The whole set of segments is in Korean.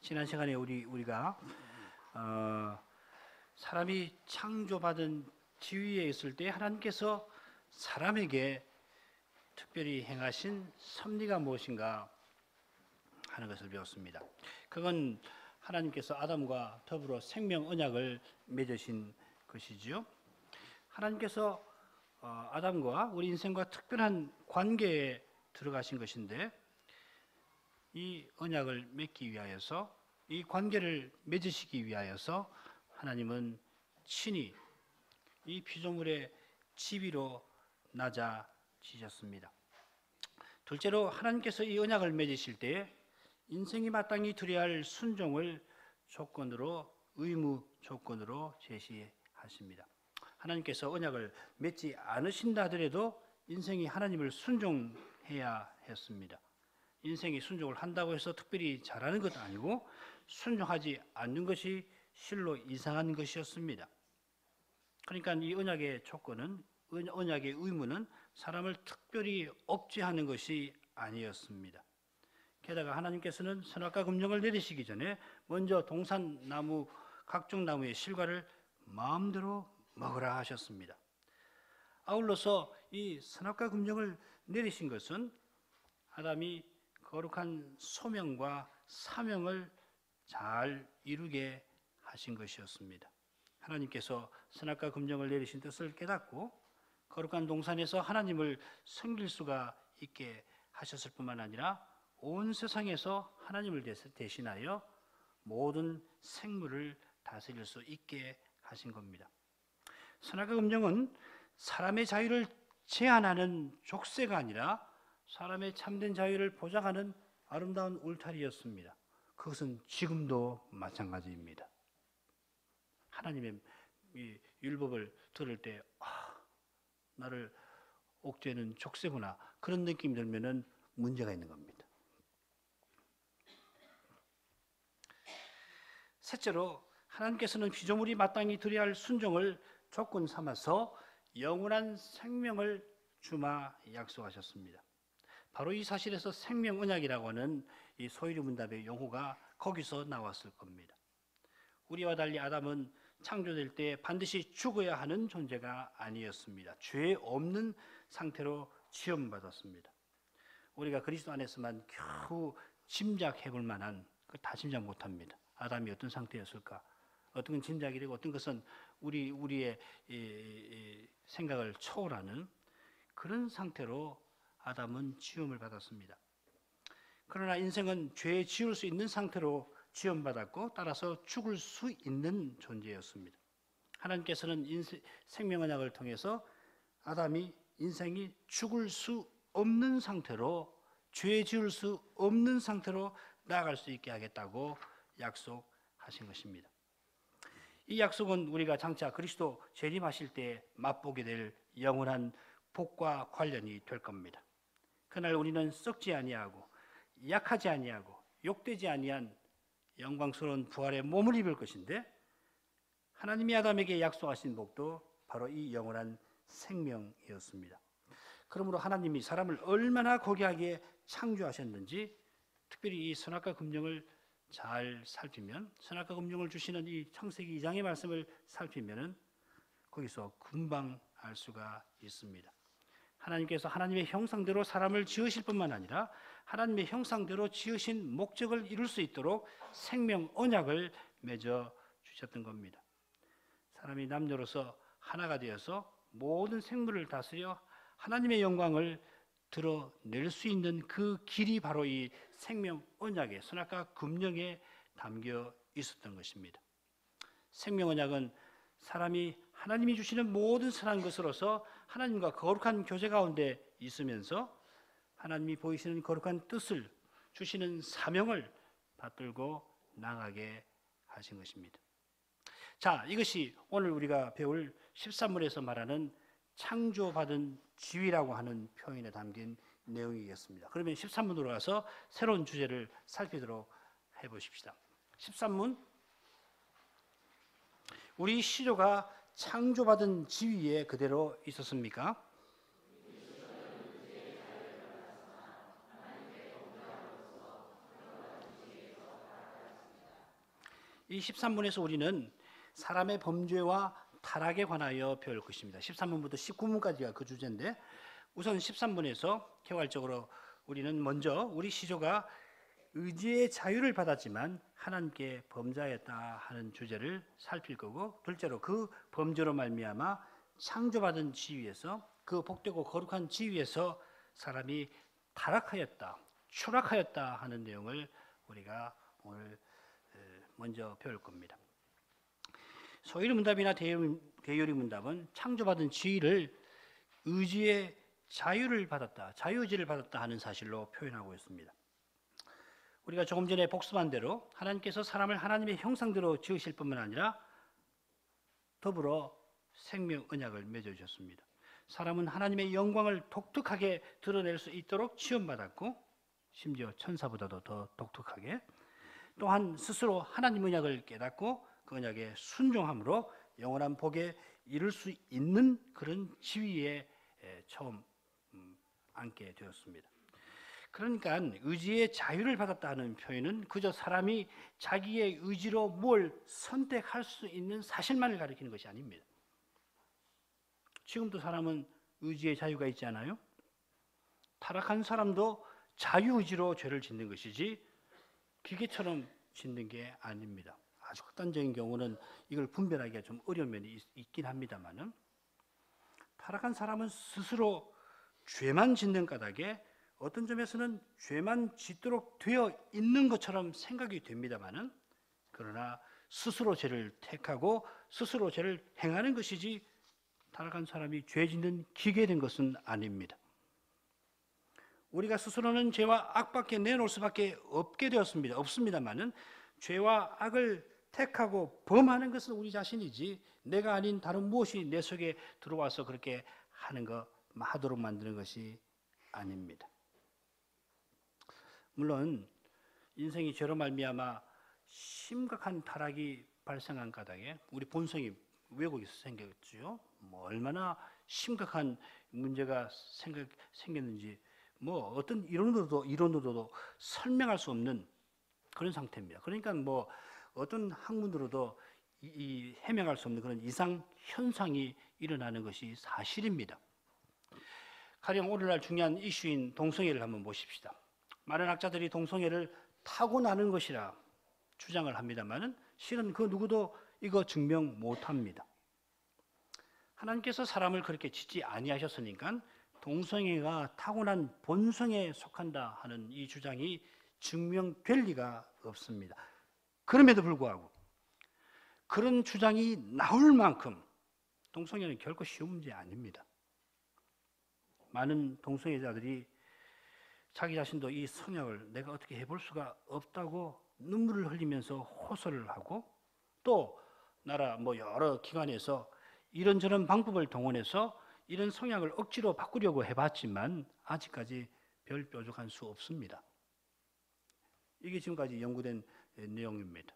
지난 시간에 우리가 사람이 창조받은 지위에 있을 때 하나님께서 사람에게 특별히 행하신 섭리가 무엇인가 하는 것을 배웠습니다. 그건 하나님께서 아담과 더불어 생명 언약을 맺으신 것이지요. 하나님께서 아담과 우리 인생과 특별한 관계에 들어가신 것인데, 이 언약을 맺기 위하여서, 이 관계를 맺으시기 위하여서 하나님은 친히 이 피조물의 지위로 낮아지셨습니다. 둘째로 하나님께서 이 언약을 맺으실 때에 인생이 마땅히 드려야 할 순종을 조건으로, 의무 조건으로 제시하십니다. 하나님께서 언약을 맺지 않으신다 하더라도 인생이 하나님을 순종해야 했습니다. 인생이 순종을 한다고 해서 특별히 잘하는 것도 아니고 순종하지 않는 것이 실로 이상한 것이었습니다. 그러니까 이 언약의 조건은, 언약의 의무는 사람을 특별히 억제하는 것이 아니었습니다. 게다가 하나님께서는 선악과 금령을 내리시기 전에 먼저 동산나무, 각종 나무의 실과를 마음대로 먹으라 하셨습니다. 아울러서 이 선악과 금령을 내리신 것은 아담이 거룩한 소명과 사명을 잘 이루게 하신 것이었습니다. 하나님께서 선악과 금령을 내리신 뜻을 깨닫고 거룩한 동산에서 하나님을 섬길 수가 있게 하셨을 뿐만 아니라 온 세상에서 하나님을 대신하여 모든 생물을 다스릴 수 있게 하신 겁니다. 선악과 금령은 사람의 자유를 제한하는 족쇄가 아니라 사람의 참된 자유를 보장하는 아름다운 울타리였습니다. 그것은 지금도 마찬가지입니다. 하나님의 이 율법을 들을 때 나를 옥죄는 족쇄구나, 그런 느낌이 들면은 문제가 있는 겁니다. 셋째로 하나님께서는 피조물이 마땅히 드려야 할 순종을 조건 삼아서 영원한 생명을 주마 약속하셨습니다. 바로 이 사실에서 생명 언약이라고 하는 이 소유리 문답의 용어가 거기서 나왔을 겁니다. 우리와 달리 아담은 창조될 때 반드시 죽어야 하는 존재가 아니었습니다. 죄 없는 상태로 지음받았습니다. 우리가 그리스도 안에서만 겨우 짐작해 볼 만한, 다 짐작 못합니다. 아담이 어떤 상태였을까? 어떤 건 짐작이 되고 어떤 것은 우리의 생각을 초월하는 그런 상태로 아담은 지음을 받았습니다. 그러나 인생은 죄에 지을 수 있는 상태로 지음받았고 따라서 죽을 수 있는 존재였습니다. 하나님께서는 생명 언약을 통해서 아담이 인생이 죽을 수 없는 상태로, 죄 지을 수 없는 상태로 나아갈 수 있게 하겠다고 약속하신 것입니다. 이 약속은 우리가 장차 그리스도 재림하실 때 맛보게 될 영원한 복과 관련이 될 겁니다. 그날 우리는 썩지 아니하고 약하지 아니하고 욕되지 아니한 영광스러운 부활의 몸을 입을 것인데, 하나님이 아담에게 약속하신 복도 바로 이 영원한 생명이었습니다. 그러므로 하나님이 사람을 얼마나 고귀하게 창조하셨는지, 특별히 이 선악과 금령을 잘 살피면, 선악과 금령을 주시는 이 창세기 2장의 말씀을 살피면은 거기서 금방 알 수가 있습니다. 하나님께서 하나님의 형상대로 사람을 지으실 뿐만 아니라 하나님의 형상대로 지으신 목적을 이룰 수 있도록 생명 언약을 맺어 주셨던 겁니다. 사람이 남녀로서 하나가 되어서 모든 생물을 다스려 하나님의 영광을 드러낼 수 있는 그 길이 바로 이 생명 언약의, 선악과 금령에 담겨 있었던 것입니다. 생명 언약은 사람이 하나님이 주시는 모든 선한 것으로서 하나님과 거룩한 교제 가운데 있으면서 하나님이 보이시는 거룩한 뜻을, 주시는 사명을 받들고 나가게 하신 것입니다. 자, 이것이 오늘 우리가 배울 13문에서 말하는 창조받은 지위라고 하는 표현에 담긴 내용이겠습니다. 그러면 13문으로 가서 새로운 주제를 살피도록 해보십시다. 13문, 우리 시조가 창조받은 지위에 그대로 있었습니까? 이 13문에서 우리는 사람의 범죄와 타락에 관하여 배울 것입니다. 13문부터 19문까지가 그 주제인데, 우선 13문에서 개괄적으로 우리는 먼저 우리 시조가 의지의 자유를 받았지만 하나님께 범죄하였다 하는 주제를 살필 거고, 둘째로 그 범죄로 말미암아 창조받은 지위에서, 그 복되고 거룩한 지위에서 사람이 타락하였다, 추락하였다 하는 내용을 우리가 오늘 먼저 배울 겁니다. 소요리 문답이나 대요리 문답은 창조받은 지위를 의지의 자유를 받았다, 자유의지를 받았다 하는 사실로 표현하고 있습니다. 우리가 조금 전에 복습한 대로 하나님께서 사람을 하나님의 형상대로 지으실 뿐만 아니라 더불어 생명 언약을 맺어주셨습니다. 사람은 하나님의 영광을 독특하게 드러낼 수 있도록 지원받았고, 심지어 천사보다도 더 독특하게, 또한 스스로 하나님 언약을 깨닫고 그 언약에 순종함으로 영원한 복에 이를 수 있는 그런 지위에 처음 앉게 되었습니다. 그러니까 의지의 자유를 받았다는 표현은 그저 사람이 자기의 의지로 뭘 선택할 수 있는 사실만을 가리키는 것이 아닙니다. 지금도 사람은 의지의 자유가 있지 않아요? 타락한 사람도 자유의지로 죄를 짓는 것이지 기계처럼 짓는 게 아닙니다. 아주 극단적인 경우는 이걸 분별하기가 좀 어려운 면이 있긴 합니다만은, 타락한 사람은 스스로 죄만 짓는 까닭에 어떤 점에서는 죄만 짓도록 되어 있는 것처럼 생각이 됩니다만은, 그러나 스스로 죄를 택하고 스스로 죄를 행하는 것이지 타락한 사람이 죄 짓는 기계된 것은 아닙니다. 우리가 스스로는 죄와 악밖에 내놓을 수밖에 없게 되었습니다. 없습니다만은 죄와 악을 택하고 범하는 것은 우리 자신이지 내가 아닌 다른 무엇이 내 속에 들어와서 그렇게 하도록 만드는 것이 아닙니다. 물론 인생이 죄로 말미암아 심각한 타락이 발생한 까닭에 우리 본성이 왜곡에서 생겼죠. 얼마나 심각한 문제가 생겼는지 어떤 이론으로도 설명할 수 없는 그런 상태입니다. 그러니까 어떤 학문으로도 해명할 수 없는 그런 이상 현상이 일어나는 것이 사실입니다. 가령 오늘날 중요한 이슈인 동성애를 한번 보십시다. 많은 학자들이 동성애를 타고나는 것이라 주장을 합니다만은 실은 그 누구도 이거 증명 못합니다. 하나님께서 사람을 그렇게 짓지 아니하셨으니까 동성애가 타고난 본성에 속한다 하는 이 주장이 증명될 리가 없습니다. 그럼에도 불구하고 그런 주장이 나올 만큼 동성애는 결코 쉬운 문제 아닙니다. 많은 동성애자들이 자기 자신도 이 성향을 내가 어떻게 해볼 수가 없다고 눈물을 흘리면서 호소를 하고, 또 나라 여러 기관에서 이런저런 방법을 동원해서 이런 성향을 억지로 바꾸려고 해봤지만 아직까지 별 뾰족한 수 없습니다. 이게 지금까지 연구된 내용입니다.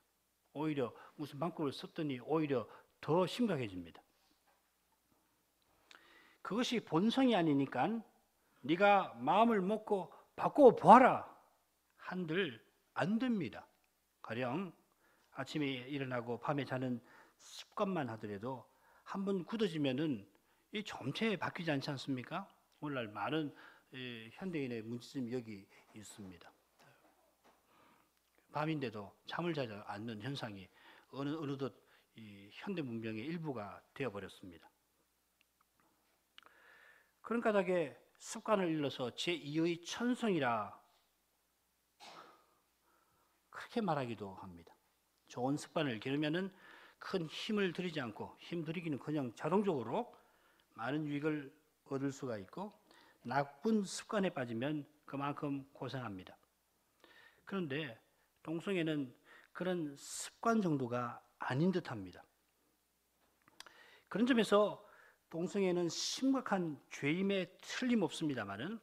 오히려 무슨 방법을 썼더니 오히려 더 심각해집니다. 그것이 본성이 아니니까 네가 마음을 먹고 바꿔 보아라 한들 안 됩니다. 가령 아침에 일어나고 밤에 자는 습관만 하더라도 한번 굳어지면은 이 점체 바뀌지 않지 않습니까? 오늘날 많은 현대인의 문제점이 여기 있습니다. 밤인데도 잠을 자지 않는 현상이 어느덧 이 현대 문명의 일부가 되어버렸습니다. 그런 까닭에 습관을 일러서 제2의 천성이라 그렇게 말하기도 합니다. 좋은 습관을 기르면은 큰 힘을 들이지 않고, 힘 들이기는커녕 자동적으로 많은 유익을 얻을 수가 있고, 나쁜 습관에 빠지면 그만큼 고생합니다. 그런데 동성애는 그런 습관 정도가 아닌 듯합니다. 그런 점에서 동성애는 심각한 죄임에 틀림없습니다만은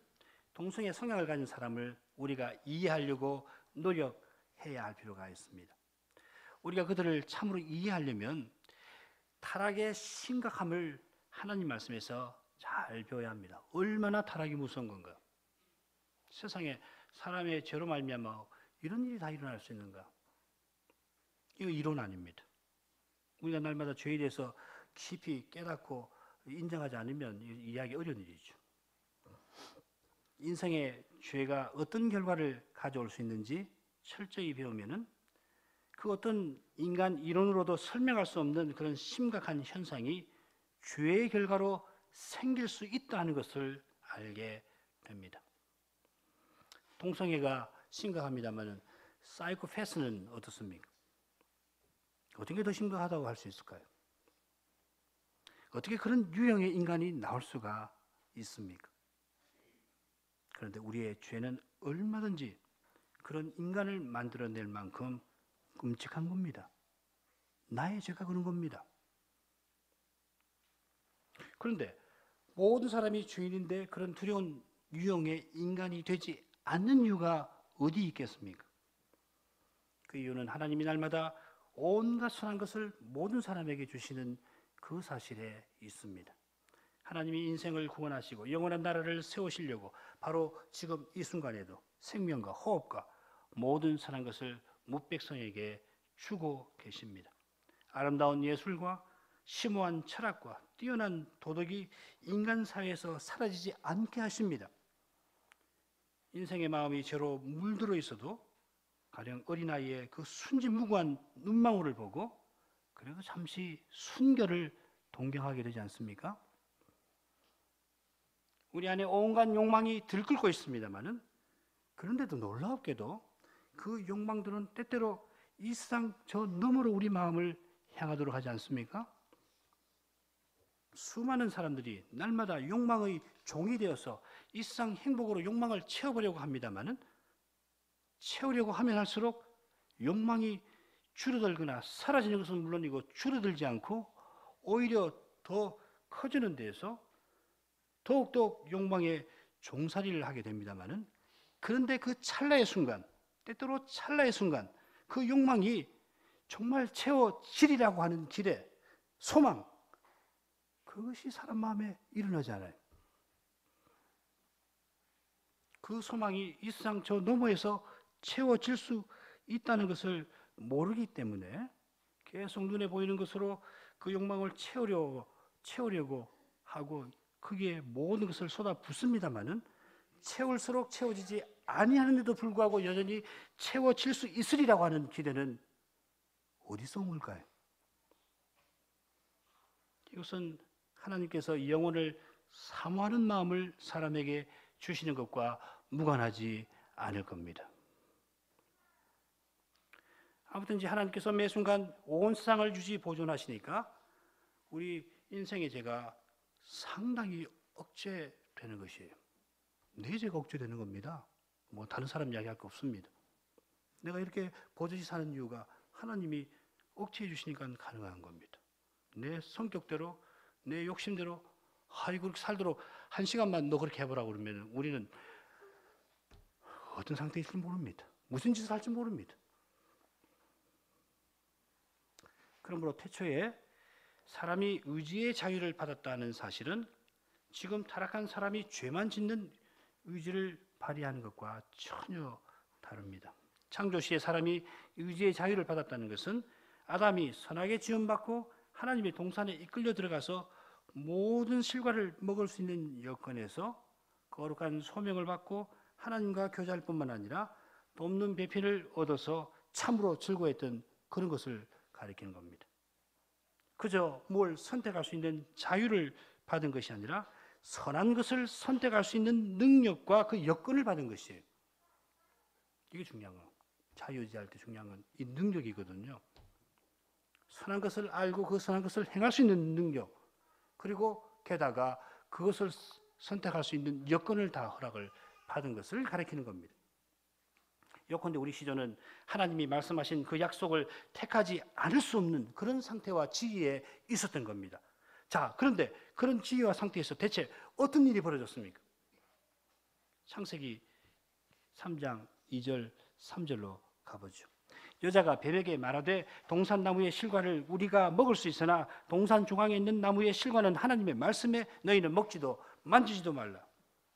동성애 성향을 가진 사람을 우리가 이해하려고 노력해야 할 필요가 있습니다. 우리가 그들을 참으로 이해하려면 타락의 심각함을 하나님 말씀에서 잘 배워야 합니다. 얼마나 타락이 무서운 건가? 세상에 사람의 죄로 말미암아 이런 일이 다 일어날 수 있는가? 이거 이론 아닙니다. 우리가 날마다 죄에 대해서 깊이 깨닫고 인정하지 않으면 이해하기 어려운 일이죠. 인생의 죄가 어떤 결과를 가져올 수 있는지 철저히 배우면은 그 어떤 인간 이론으로도 설명할 수 없는 그런 심각한 현상이 죄의 결과로 생길 수 있다는 것을 알게 됩니다. 동성애가 심각합니다만 사이코패스는 어떻습니까? 어떻게 더 심각하다고 할 수 있을까요? 어떻게 그런 유형의 인간이 나올 수가 있습니까? 그런데 우리의 죄는 얼마든지 그런 인간을 만들어낼 만큼 끔찍한 겁니다. 나의 죄가 그런 겁니다. 그런데 모든 사람이 죄인인데 그런 두려운 유형의 인간이 되지 않는 이유가 어디 있겠습니까? 그 이유는 하나님이 날마다 온갖 선한 것을 모든 사람에게 주시는 그 사실에 있습니다. 하나님이 인생을 구원하시고 영원한 나라를 세우시려고 바로 지금 이 순간에도 생명과 호흡과 모든 선한 것을 무백성에게 주고 계십니다. 아름다운 예술과 심오한 철학과 뛰어난 도덕이 인간 사회에서 사라지지 않게 하십니다. 인생의 마음이 죄로 물들어 있어도 가령 어린아이의 그 순진무구한 눈망울을 보고 그래도 잠시 순결을 동경하게 되지 않습니까? 우리 안에 온갖 욕망이 들끓고 있습니다만은 그런데도 놀랍게도 그 욕망들은 때때로 이 세상 저 너머로 우리 마음을 향하도록 하지 않습니까? 수많은 사람들이 날마다 욕망의 종이 되어서 이 세상 행복으로 욕망을 채워보려고 합니다만은 채우려고 하면 할수록 욕망이 줄어들거나 사라지는 것은 물론이고 줄어들지 않고 오히려 더 커지는 데에서 더욱더 욕망에 종살이를 하게 됩니다만은 그런데 그 찰나의 순간, 때때로 찰나의 순간 그 욕망이 정말 채워지리라고 하는 길에 소망, 그것이 사람 마음에 일어나지 않아요. 그 소망이 이 세상 저 너머에서 채워질 수 있다는 것을 모르기 때문에 계속 눈에 보이는 것으로 그 욕망을 채우려고 하고 거기에 모든 것을 쏟아붓습니다마는 채울수록 채워지지 아니하는데도 불구하고 여전히 채워질 수 있으리라고 하는 기대는 어디서 올까요? 이것은 하나님께서 영혼을 사모하는 마음을 사람에게 주시는 것과 무관하지 않을 겁니다. 아무튼 하나님께서 매 순간 온 세상을 유지 보존하시니까 우리 인생의 죄가 상당히 억제되는 것이에요. 내 죄가 억제되는 겁니다. 뭐 다른 사람 이야기할 거 없습니다. 내가 이렇게 버젓이 사는 이유가 하나님이 억제해 주시니까 가능한 겁니다. 내 성격대로 내 욕심대로 그렇게 살도록 한 시간만 너 그렇게 해보라고 그러면 우리는 어떤 상태일지 모릅니다. 무슨 짓을 할지 모릅니다. 그러므로 태초에 사람이 의지의 자유를 받았다는 사실은 지금 타락한 사람이 죄만 짓는 의지를 발휘하는 것과 전혀 다릅니다. 창조 시에 사람이 의지의 자유를 받았다는 것은 아담이 선하게 지음받고 하나님의 동산에 이끌려 들어가서 모든 실과를 먹을 수 있는 여건에서 거룩한 소명을 받고 하나님과 교제할 뿐만 아니라 돕는 배필을 얻어서 참으로 즐거워했던 그런 것을 가리키는 겁니다. 그저 뭘 선택할 수 있는 자유를 받은 것이 아니라 선한 것을 선택할 수 있는 능력과 그 여건을 받은 것이에요. 이게 중요한 거. 자유의지할 때 중요한 건 이 능력이거든요. 선한 것을 알고 그 선한 것을 행할 수 있는 능력, 그리고 게다가 그것을 선택할 수 있는 여건을 다 허락을 받은 것을 가리키는 겁니다. 요컨대 우리 시조는 하나님이 말씀하신 그 약속을 택하지 않을 수 없는 그런 상태와 지위에 있었던 겁니다. 자, 그런데 그런 지위와 상태에서 대체 어떤 일이 벌어졌습니까? 창세기 3장 2절 3절로 가보죠. 여자가 뱀에게 말하되 동산나무의 실과를 우리가 먹을 수 있으나 동산 중앙에 있는 나무의 실과는 하나님의 말씀에 너희는 먹지도 만지지도 말라.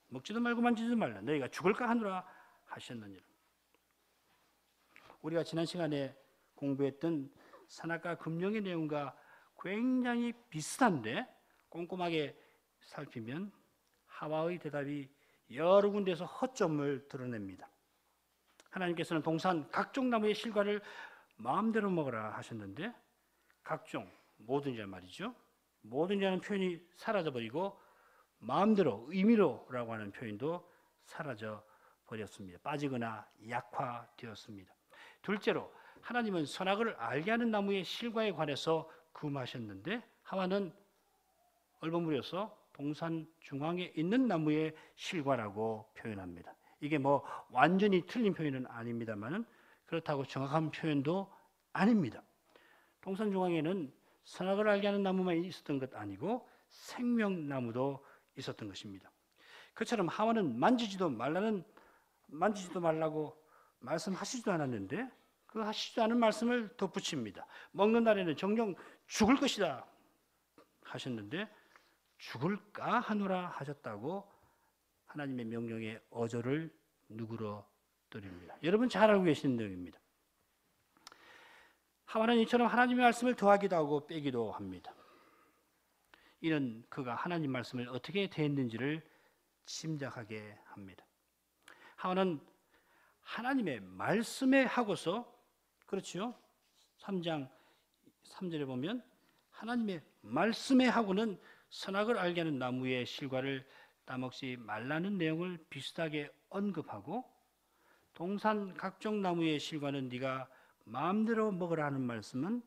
먹지도 말고 만지지도 말라. 너희가 죽을까 하노라 하셨느니라. 우리가 지난 시간에 공부했던 선악과 금령의 내용과 굉장히 비슷한데 꼼꼼하게 살피면 하와의 대답이 여러 군데에서 허점을 드러냅니다. 하나님께서는 동산 각종 나무의 실과를 마음대로 먹으라 하셨는데 각종, 모든이란 말이죠. 모든이라는 표현이 사라져버리고 마음대로, 의미로라고 하는 표현도 사라져버렸습니다. 빠지거나 약화되었습니다. 둘째로 하나님은 선악을 알게 하는 나무의 실과에 관해서 금하셨는데 하와는 얼버무려서 동산 중앙에 있는 나무의 실과라고 표현합니다. 이게 뭐 완전히 틀린 표현은 아닙니다만 그렇다고 정확한 표현도 아닙니다. 동산 중앙에는 선악을 알게 하는 나무만 있었던 것 아니고 생명나무도 있었던 것입니다. 그처럼 하와는 만지지도 말라고 말씀하시지도 않았는데 그 하시지도 않은 말씀을 덧붙입니다. 먹는 날에는 정녕 죽을 것이다 하셨는데 죽을까 하노라 하셨다고 하나님의 명령에 어조를 누그러뜨립니다. 여러분 잘 알고 계시는 내용입니다. 하와는 이처럼 하나님의 말씀을 더하기도 하고 빼기도 합니다. 이는 그가 하나님 말씀을 어떻게 대했는지를 짐작하게 합니다. 하와는 하나님의 말씀에 하고서 그렇죠. 3장 3절에 보면 하나님의 말씀에 하고는 선악을 알게 하는 나무의 실과를 따먹지 말라는 내용을 비슷하게 언급하고 동산 각종 나무의 실과는 네가 마음대로 먹으라 하는 말씀은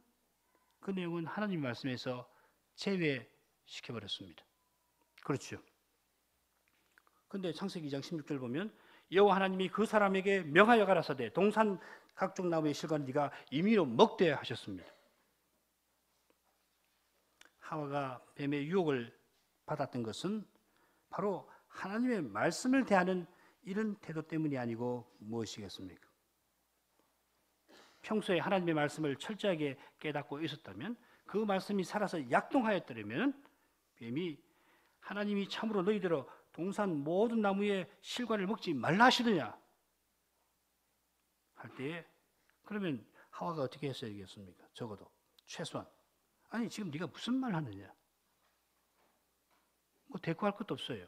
그 내용은 하나님 말씀에서 제외시켜버렸습니다. 그렇죠. 근데 창세기 2장 16절 보면 여호와 하나님이 그 사람에게 명하여 가라사대 동산 각종 나무의 실과는 네가 임의로 먹되 하셨습니다. 하와가 뱀의 유혹을 받았던 것은 바로 하나님의 말씀을 대하는 이런 태도 때문이 아니고 무엇이겠습니까? 평소에 하나님의 말씀을 철저하게 깨닫고 있었다면 그 말씀이 살아서 약동하였더라면 뱀이 하나님이 참으로 너희들어 동산 모든 나무의 실과를 먹지 말라 하시더냐 할 때에 그러면 하와가 어떻게 했어야 되겠습니까? 적어도 최소한 아니 지금 네가 무슨 말 하느냐 뭐 대꾸할 것도 없어요.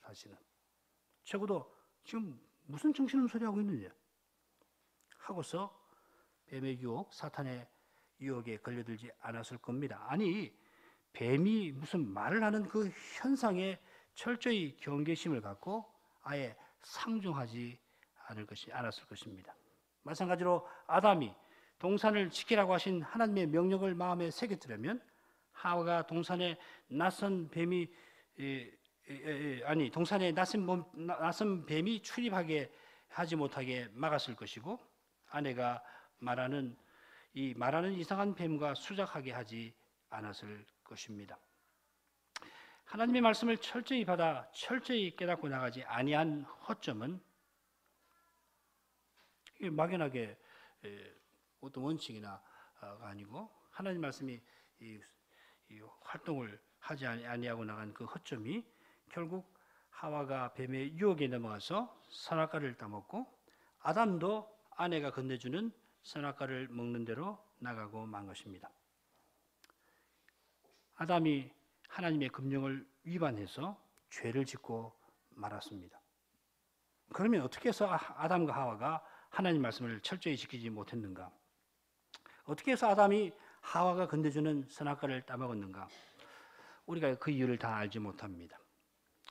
사실은 적어도 지금 무슨 정신없는 소리 하고 있느냐 하고서 뱀의 유혹, 사탄의 유혹에 걸려들지 않았을 겁니다. 아니 뱀이 무슨 말을 하는 그 현상에 철저히 경계심을 갖고 아예 상종하지 않았을 것입니다. 마찬가지로 아담이 동산을 지키라고 하신 하나님의 명령을 마음에 새겼더라면 하와가 동산에 낯선 뱀이 낯선 뱀이 출입하게 하지 못하게 막았을 것이고 아내가 말하는 이상한 뱀과 수작하게 하지 않았을 것입니다. 하나님의 말씀을 철저히 받아 철저히 깨닫고 나가지 아니한 허점은 막연하게 어떤 원칙이나 아니고 하나님 말씀이 이 활동을 하지 아니하고 나간 그 허점이 결국 하와가 뱀의 유혹에 넘어가서 선악과를 따먹고 아담도 아내가 건네주는 선악과를 먹는 대로 나가고 만 것입니다. 아담이 하나님의 금령을 위반해서 죄를 짓고 말았습니다. 그러면 어떻게 해서 아담과 하와가 하나님 말씀을 철저히 지키지 못했는가? 어떻게 해서 아담이 하와가 건네주는 선악과를 따먹었는가? 우리가 그 이유를 다 알지 못합니다.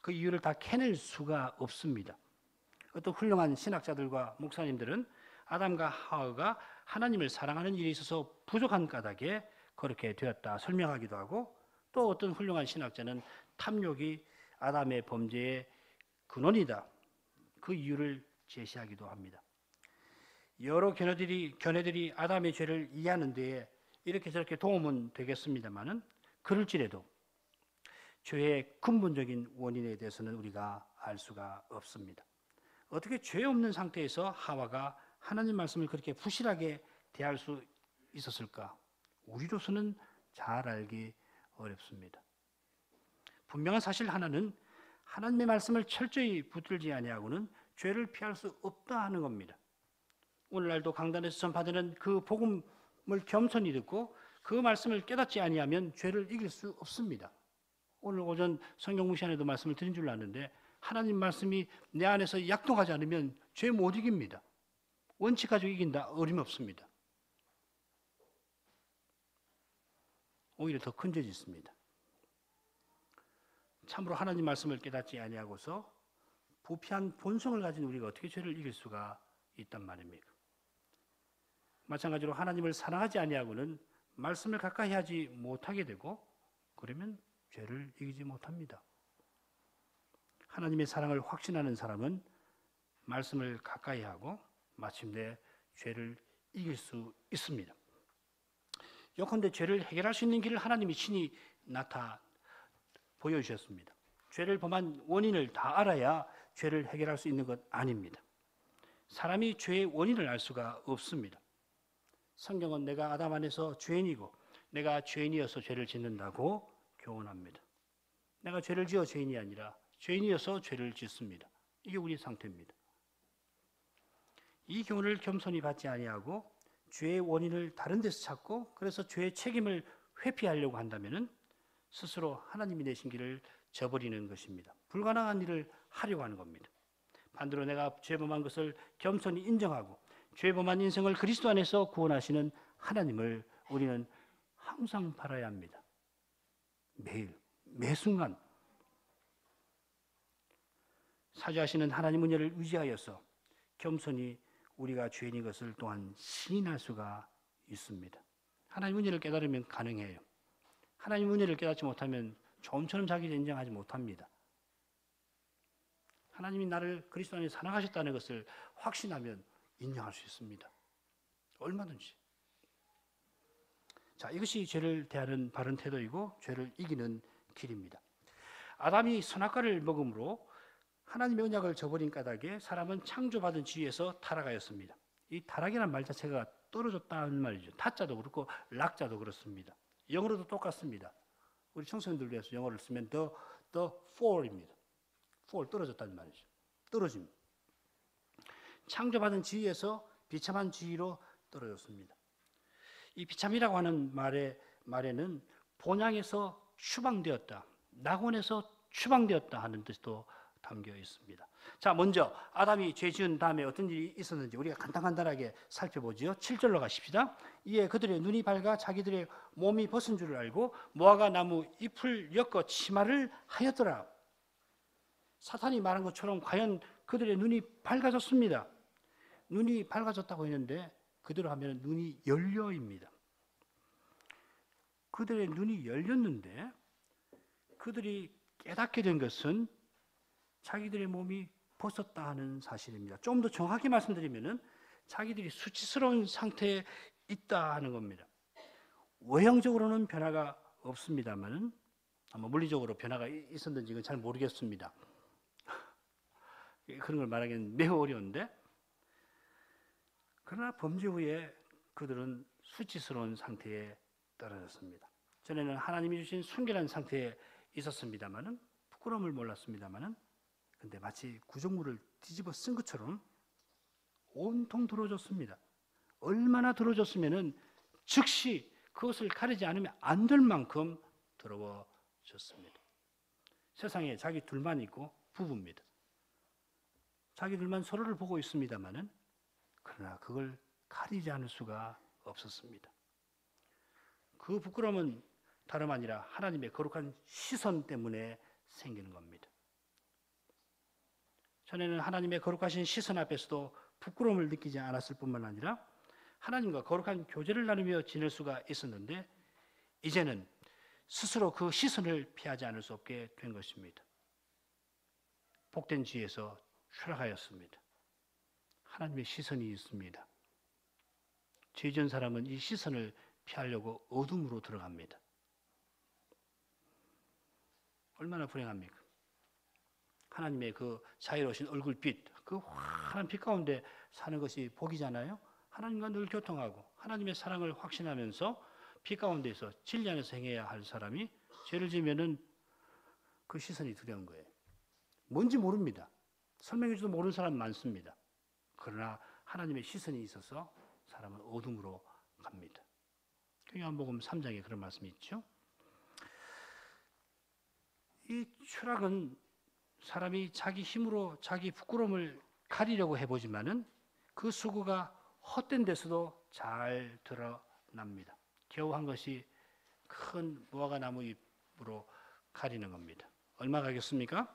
그 이유를 다 캐낼 수가 없습니다. 어떤 훌륭한 신학자들과 목사님들은 아담과 하와가 하나님을 사랑하는 일에 있어서 부족한 까닭에 그렇게 되었다 설명하기도 하고 또 어떤 훌륭한 신학자는 탐욕이 아담의 범죄의 근원이다. 그 이유를 제시하기도 합니다. 여러 견해들이 아담의 죄를 이해하는 데에 이렇게 저렇게 도움은 되겠습니다만은 그럴지라도 죄의 근본적인 원인에 대해서는 우리가 알 수가 없습니다. 어떻게 죄 없는 상태에서 하와가 하나님 말씀을 그렇게 부실하게 대할 수 있었을까? 우리로서는 잘 알기 어렵습니다. 분명한 사실 하나는 하나님의 말씀을 철저히 붙들지 아니하고는 죄를 피할 수 없다 하는 겁니다. 오늘날도 강단에서 전파되는 그 복음 겸손히 듣고 그 말씀을 깨닫지 아니하면 죄를 이길 수 없습니다. 오늘 오전 성경 무시안에도 말씀을 드린 줄 아는데 하나님 말씀이 내 안에서 약동하지 않으면 죄 못 이깁니다. 원칙 가지고 이긴다 어림없습니다. 오히려 더 큰 죄지 있습니다. 참으로 하나님 말씀을 깨닫지 아니하고서 부패한 본성을 가진 우리가 어떻게 죄를 이길 수가 있단 말입니까? 마찬가지로 하나님을 사랑하지 아니하고는 말씀을 가까이 하지 못하게 되고 그러면 죄를 이기지 못합니다. 하나님의 사랑을 확신하는 사람은 말씀을 가까이 하고 마침내 죄를 이길 수 있습니다. 예컨대 죄를 해결할 수 있는 길을 하나님이 친히 보여주셨습니다. 죄를 범한 원인을 다 알아야 죄를 해결할 수 있는 것 아닙니다. 사람이 죄의 원인을 알 수가 없습니다. 성경은 내가 아담 안에서 죄인이고 내가 죄인이어서 죄를 짓는다고 교훈합니다. 내가 죄를 지어 죄인이 아니라 죄인이어서 죄를 짓습니다. 이게 우리 상태입니다. 이 교훈을 겸손히 받지 아니하고 죄의 원인을 다른 데서 찾고 그래서 죄의 책임을 회피하려고 한다면 스스로 하나님이 내신 길을 저버리는 것입니다. 불가능한 일을 하려고 하는 겁니다. 반대로 내가 죄범한 것을 겸손히 인정하고 죄범한 인생을 그리스도 안에서 구원하시는 하나님을 우리는 항상 바라야 합니다. 매일, 매 순간 사죄하시는 하나님 은혜를 의지하여서 겸손히 우리가 죄인인 것을 또한 시인할 수가 있습니다. 하나님 은혜를 깨달으면 가능해요. 하나님 은혜를 깨닫지 못하면 좀처럼 자기를 인정하지 못합니다. 하나님이 나를 그리스도 안에 사랑하셨다는 것을 확신하면 인정할 수 있습니다. 얼마든지. 자, 이것이 죄를 대하는 바른 태도이고 죄를 이기는 길입니다. 아담이 선악과를 먹음으로 하나님의 언약을 저버린 까닭에 사람은 창조받은 지위에서 타락하였습니다. 이 타락이라는 말 자체가 떨어졌다는 말이죠. 타자도 그렇고 락자도 그렇습니다. 영어로도 똑같습니다. 우리 청소년들 위해서 영어를 쓰면 the fall입니다. fall, 떨어졌다는 말이죠. 떨어짐. 창조받은 지위에서 비참한 지위로 떨어졌습니다. 이 비참이라고 하는 말에는 본향에서 추방되었다, 낙원에서 추방되었다 하는 뜻도 담겨 있습니다. 자, 먼저 아담이 죄 지은 다음에 어떤 일이 있었는지 우리가 간단하게 살펴보지요. 7절로 가십시다. 이에 그들의 눈이 밝아 자기들의 몸이 벗은 줄을 알고 무화과 나무 잎을 엮어 치마를 하였더라. 사탄이 말한 것처럼 과연 그들의 눈이 밝아졌습니다. 눈이 밝아졌다고 했는데 그대로 하면 눈이 열려입니다. 그들의 눈이 열렸는데 그들이 깨닫게 된 것은 자기들의 몸이 벗었다 하는 사실입니다. 좀 더 정확히 말씀드리면 자기들이 수치스러운 상태에 있다 하는 겁니다. 외형적으로는 변화가 없습니다만 아마 물리적으로 변화가 있었는지 이건 잘 모르겠습니다. 그런 걸 말하기는 매우 어려운데 그러나 범죄 후에 그들은 수치스러운 상태에 떨어졌습니다. 전에는 하나님이 주신 순결한 상태에 있었습니다마는 부끄러움을 몰랐습니다마는 근데 마치 구정물을 뒤집어 쓴 것처럼 온통 더러워졌습니다. 얼마나 더러워졌으면은 즉시 그것을 가리지 않으면 안 될 만큼 더러워졌습니다. 세상에 자기 둘만 있고 부부입니다. 자기 둘만 서로를 보고 있습니다마는 그러나 그걸 가리지 않을 수가 없었습니다. 그 부끄러움은 다름 아니라 하나님의 거룩한 시선 때문에 생기는 겁니다. 전에는 하나님의 거룩하신 시선 앞에서도 부끄러움을 느끼지 않았을 뿐만 아니라 하나님과 거룩한 교제를 나누며 지낼 수가 있었는데 이제는 스스로 그 시선을 피하지 않을 수 없게 된 것입니다. 복된 지에서 추락하였습니다. 하나님의 시선이 있습니다. 죄 지은 사람은 이 시선을 피하려고 어둠으로 들어갑니다. 얼마나 불행합니까? 하나님의 그 자유로우신 얼굴빛, 그 환한 빛 가운데 사는 것이 복이잖아요. 하나님과 늘 교통하고 하나님의 사랑을 확신하면서 빛 가운데서 진리 안에서 행해야 할 사람이 죄를 지으면은 그 시선이 두려운 거예요. 뭔지 모릅니다. 설명해줘도 모르는 사람 많습니다. 그러나 하나님의 시선이 있어서 사람은 어둠으로 갑니다. 요한복음 3장에 그런 말씀이 있죠. 이 추락은 사람이 자기 힘으로 자기 부끄러움을 가리려고 해보지만은 그 수고가 헛된 데서도 잘 드러납니다. 겨우 한 것이 큰 무화과 나무 잎으로 가리는 겁니다. 얼마 가겠습니까?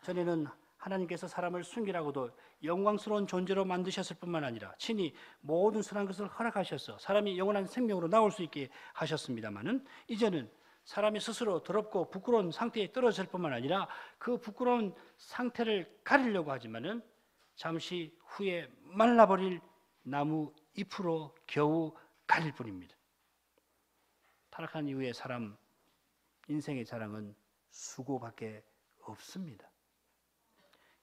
전에는 하나님께서 사람을 순결하고도 영광스러운 존재로 만드셨을 뿐만 아니라 친히 모든 선한 것을 허락하셔서 사람이 영원한 생명으로 나올 수 있게 하셨습니다마는 이제는 사람이 스스로 더럽고 부끄러운 상태에 떨어질 뿐만 아니라 그 부끄러운 상태를 가리려고 하지만은 잠시 후에 말라버릴 나무 잎으로 겨우 가릴 뿐입니다. 타락한 이후에 사람 인생의 자랑은 수고밖에 없습니다.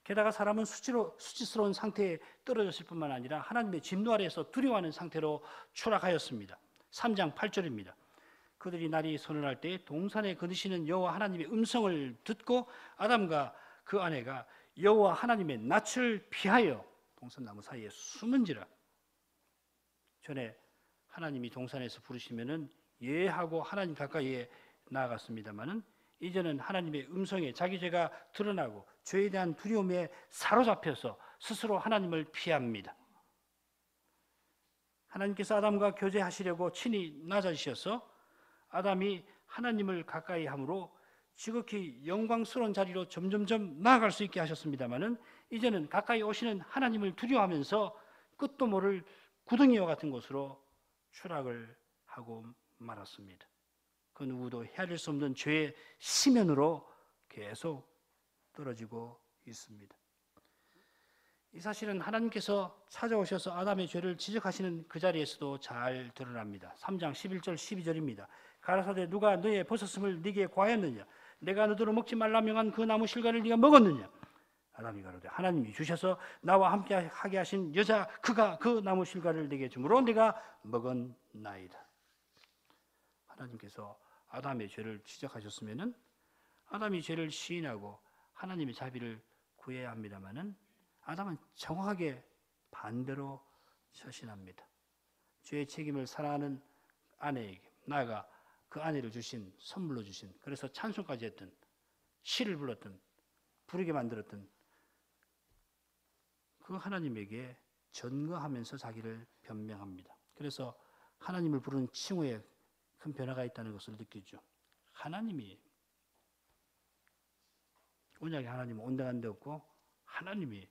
게다가 사람은 수치스러운 상태에 떨어졌을 뿐만 아니라 하나님의 진노 아래에서 두려워하는 상태로 추락하였습니다. 3장 8절입니다. 그들이 날이 서늘할 때 동산에 거느시는 여호와 하나님의 음성을 듣고 아담과 그 아내가 여호와 하나님의 낯을 피하여 동산나무 사이에 숨은지라. 전에 하나님이 동산에서 부르시면은 예하고 하나님 가까이에 나아갔습니다마는 이제는 하나님의 음성에 자기 죄가 드러나고 죄에 대한 두려움에 사로잡혀서 스스로 하나님을 피합니다. 하나님께서 아담과 교제하시려고 친히 낮아지셔서 아담이 하나님을 가까이 함으로 지극히 영광스러운 자리로 점점점 나아갈 수 있게 하셨습니다마는 이제는 가까이 오시는 하나님을 두려워하면서 끝도 모를 구덩이와 같은 곳으로 추락을 하고 말았습니다. 그 누구도 헤아릴 수 없는 죄의 심연으로 계속 떨어지고 있습니다. 이 사실은 하나님께서 찾아오셔서 아담의 죄를 지적하시는 그 자리에서도 잘 드러납니다. 3장 11절 12절입니다. 가라사대 누가 너의 벗었음을 네게 과하였느냐? 내가 너더러 먹지 말라 명한 그 나무 실과를 네가 먹었느냐? 아담이 가로되 하나님이 주셔서 나와 함께 하게 하신 여자 그가 그 나무 실과를 내게 주므로 내가 먹었나이다. 하나님께서 아담의 죄를 지적하셨으면은 아담이 죄를 시인하고 하나님의 자비를 구해야 합니다만은 아담은 정확하게 반대로 처신합니다. 죄의 책임을 사랑하는 아내에게 나아가 그 아내를 주신 선물로 주신 그래서 찬송까지 했던 시를 불렀던 부르게 만들었던 그 하나님에게 전거하면서 자기를 변명합니다. 그래서 하나님을 부르는 칭호에 큰 변화가 있다는 것을 느끼죠. 하나님이 언약의 하나님은 온당한 데 없고 하나님이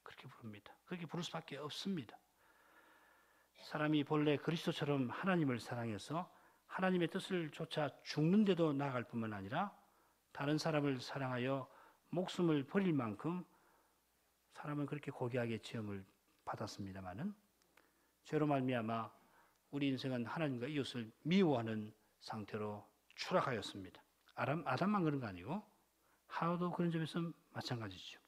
그렇게 부릅니다. 그렇게 부를 수밖에 없습니다. 사람이 본래 그리스도처럼 하나님을 사랑해서 하나님의 뜻을 쫓아 죽는데도 나아갈 뿐만 아니라 다른 사람을 사랑하여 목숨을 버릴 만큼 사람은 그렇게 고귀하게 지음을 받았습니다마는 죄로 말미암아 우리 인생은 하나님과 이웃을 미워하는 상태로 추락하였습니다. 아담만 그런 거 아니고 하와도 그런 점에서 마찬가지죠.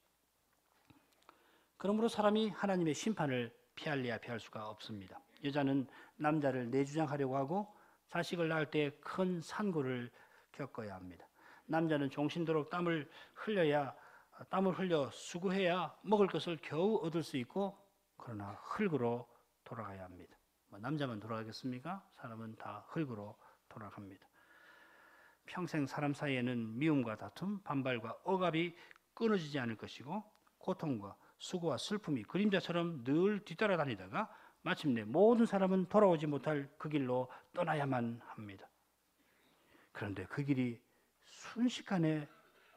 그러므로 사람이 하나님의 심판을 피할래야 피할 수가 없습니다. 여자는 남자를 내주장하려고 하고 자식을 낳을 때 큰 산고를 겪어야 합니다. 남자는 종신도록 땀을 흘려 수고해야 먹을 것을 겨우 얻을 수 있고 그러나 흙으로 돌아가야 합니다. 남자만 돌아가겠습니까? 사람은 다 흙으로 돌아갑니다. 평생 사람 사이에는 미움과 다툼, 반발과 억압이 끊어지지 않을 것이고 고통과 수고와 슬픔이 그림자처럼 늘 뒤따라다니다가 마침내 모든 사람은 돌아오지 못할 그 길로 떠나야만 합니다. 그런데 그 길이 순식간에